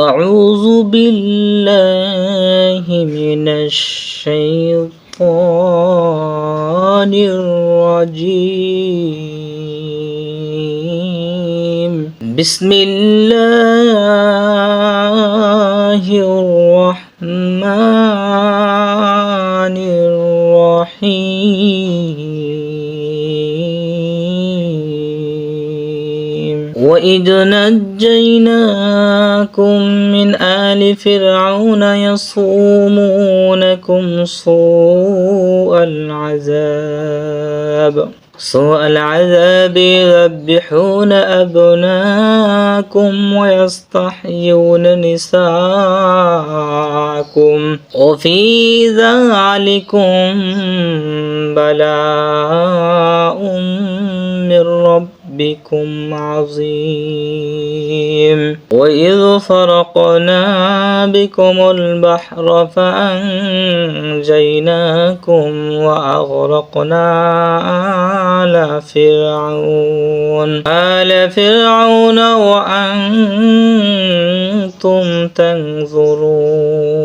أعوذ بالله من الشيطان الرجيم بسم الله الرحمن الرحيم وإذ نجيناكم من آل فرعون يصومونكم سوء العذاب يذبحون أبناءكم ويستحيون نساءكم وفي ذلكم بلاء من ربكم عظيم وإذ فرقنا بكم البحر فأنجيناكم وأغرقنا آل فرعون وأنتم تنظرون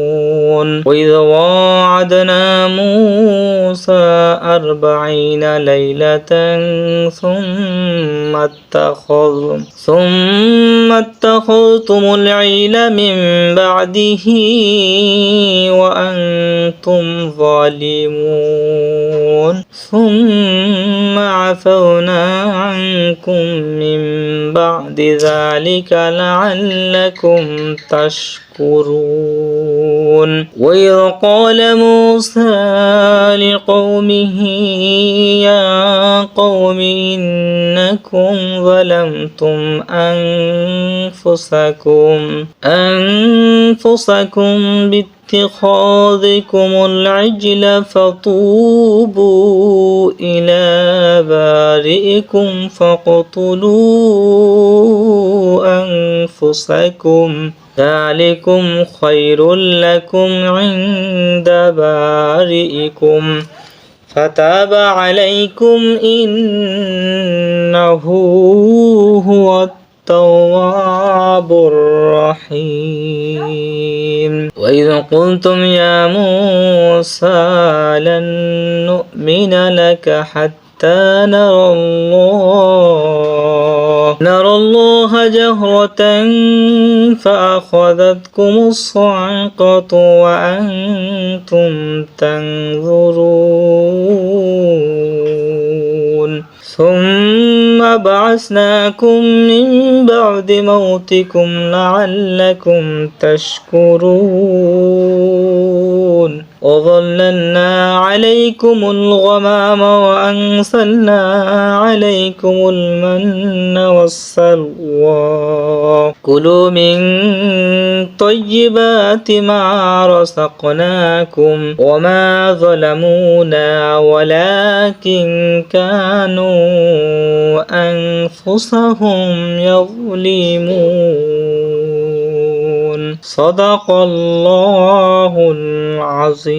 وإذ واعدنا موسى 40 ليلة ثم اتخذتم العجل من بعده وأنتم ظالمون ثم عفونا عنكم من بعد ذلك لعلكم تشكرون وإذ قال موسى لقومه يا قوم إنكم ظلمتم أنفسكم باتخاذكم العجل فتوبوا إلى بارئكم فاقتلوا أنفسكم ذلكم خير لكم عند بارئكم فتاب عليكم إنه هو التواب الرحيم وإذ قلتم يا موسى لن نؤمن لك حتى نرى الله جهرة فأخذتكم الصاعقة وأنتم تنظرون ثم بعثناكم من بعد موتكم لعلكم تشكرون وظللنا عليكم الغمام وأنزلنا عليكم المن والسلوى كلوا من طيبات ما رزقناكم وما ظلمونا ولكن كانوا أنفسهم يظلمون صدق الله العظيم